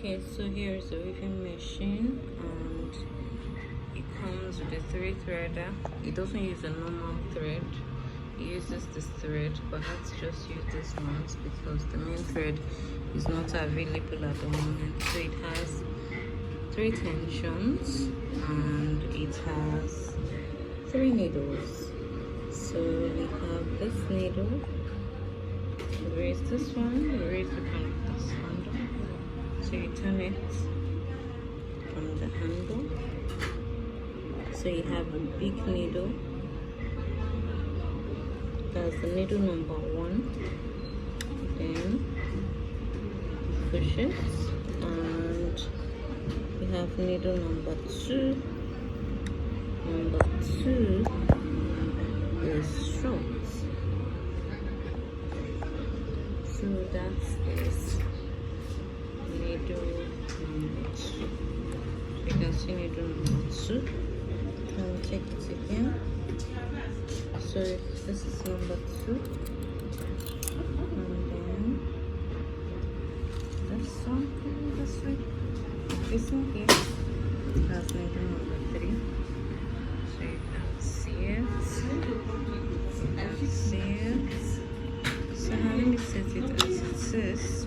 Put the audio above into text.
Okay, so here's the weaving machine, and it comes with a 3-threader. It doesn't use a normal thread, it uses this thread, but let's just use this ones because the main thread is not available at the moment. So it has 3 tensions and it has 3 needles. So we have this needle, we raise this one, we raise the kind of this handle. So you turn it from the handle. So you have a big needle. That's the needle number 1. Then you push it, and we have needle number 2. Number 2 is short. So that's this needle number 2. You can see needle number 2. And check it again. So this is number 2, and then this one, this way, this one here has needle number 3. So you can see it. You can see it. So now let me set it as it is.